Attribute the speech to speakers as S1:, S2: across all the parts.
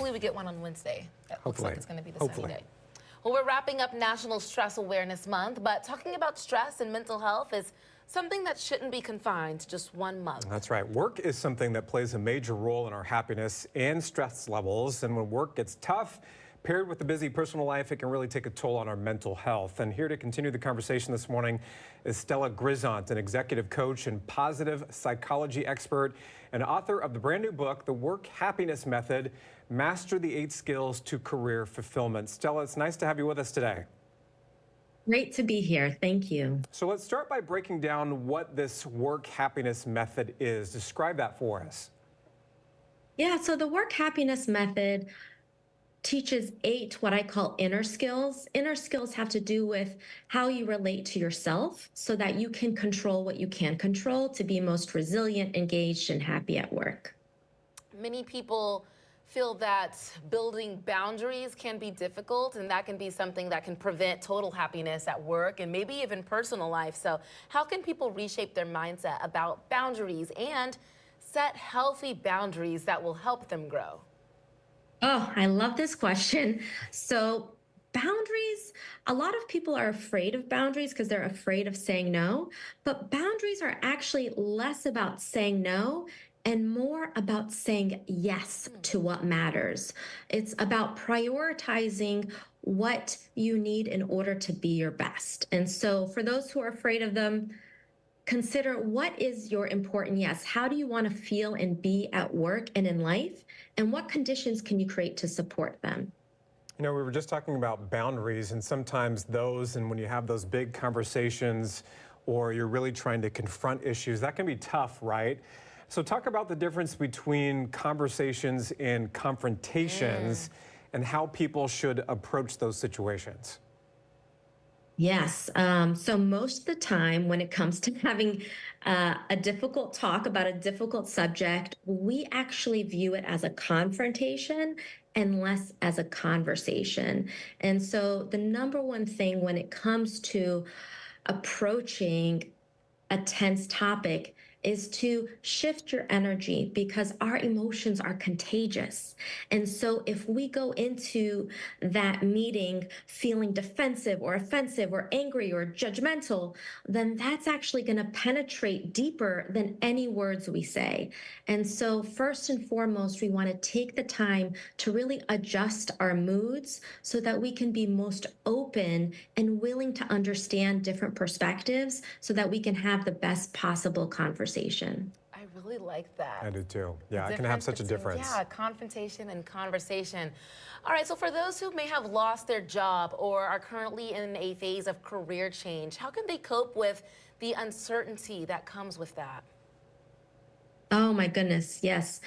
S1: hopefully we get one on Wednesday. It looks like it's going to be the sunny day. Well, we're wrapping up National Stress Awareness Month, but talking about stress and mental health is something that shouldn't be confined to just 1 month.
S2: That's right. Work is something that plays a major role in our happiness and stress levels. And when work gets tough, paired with a busy personal life, it can really take a toll on our mental health. And here to continue the conversation this morning is Stella Grizont, an executive coach and positive psychology expert and author of the brand new book, The Work Happiness Method, Master the 8 Skills to Career Fulfillment. Stella, it's nice to have you with us today.
S3: Great to be here. Thank you.
S2: So let's start by breaking down what this work happiness method is. Describe that for us.
S3: Yeah, so the work happiness method teaches 8 what I call inner skills. Inner skills have to do with how you relate to yourself so that you can control what you can control to be most resilient, engaged, and happy at work.
S1: Many people feel that building boundaries can be difficult, and that can be something that can prevent total happiness at work and maybe even personal life. So how can people reshape their mindset about boundaries and set healthy boundaries that will help them grow?
S3: Oh, I love this question. So boundaries, a lot of people are afraid of boundaries because they're afraid of saying no, but boundaries are actually less about saying no and more about saying yes to what matters. It's about prioritizing what you need in order to be your best. And so for those who are afraid of them, consider what is your important yes. How do you want to feel and be at work and in life? And what conditions can you create to support them?
S2: You know, we were just talking about boundaries, and sometimes those, and when you have those big conversations or you're really trying to confront issues, that can be tough, right? So talk about the difference between conversations and confrontations and how people should approach those situations.
S3: Yes. So most of the time when it comes to having a difficult talk about a difficult subject, we actually view it as a confrontation and less as a conversation. And so the number one thing when it comes to approaching a tense topic is to shift your energy because our emotions are contagious. And so if we go into that meeting feeling defensive or offensive or angry or judgmental, then that's actually going to penetrate deeper than any words we say. And so first and foremost, we want to take the time to really adjust our moods so that we can be most open and willing to understand different perspectives so that we can have the best possible conversation.
S1: I really like that.
S2: I do too. Yeah, it can have such a difference.
S1: Yeah, confrontation and conversation. All right, so for those who may have lost their job or are currently in a phase of career change, how can they cope with the uncertainty that comes with that?
S3: Oh my goodness, yes.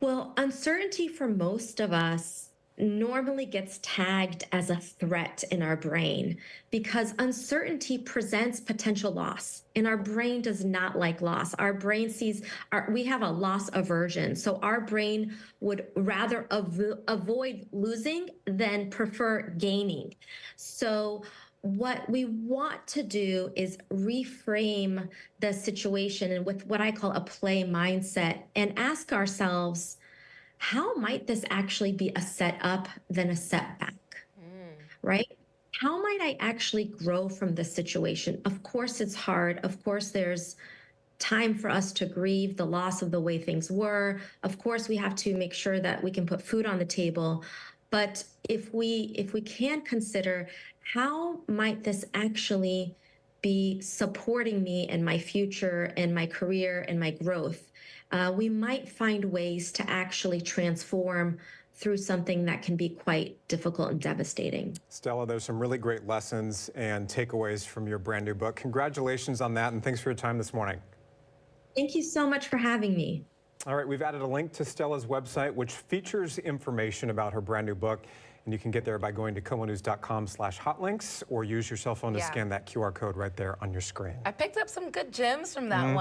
S3: Well, uncertainty for most of us normally gets tagged as a threat in our brain because uncertainty presents potential loss, and our brain does not like loss. Our brain we have a loss aversion, so our brain would rather avoid losing than prefer gaining. So what we want to do is reframe the situation and with what I call a play mindset and ask ourselves, how might this actually be a setup than a setback, right? How might I actually grow from this situation? Of course, it's hard. Of course, there's time for us to grieve the loss of the way things were. Of course, we have to make sure that we can put food on the table. But if we can consider how might this actually be supporting me in my future and my career and my growth, we might find ways to actually transform through something that can be quite difficult and devastating.
S2: Stella, there's some really great lessons and takeaways from your brand new book. Congratulations on that, and thanks for your time this morning.
S3: Thank you so much for having me.
S2: All right, we've added a link to Stella's website, which features information about her brand new book. And you can get there by going to komonews.com/hotlinks or use your cell phone to scan that QR code right there on your screen.
S1: I picked up some good gems from that one.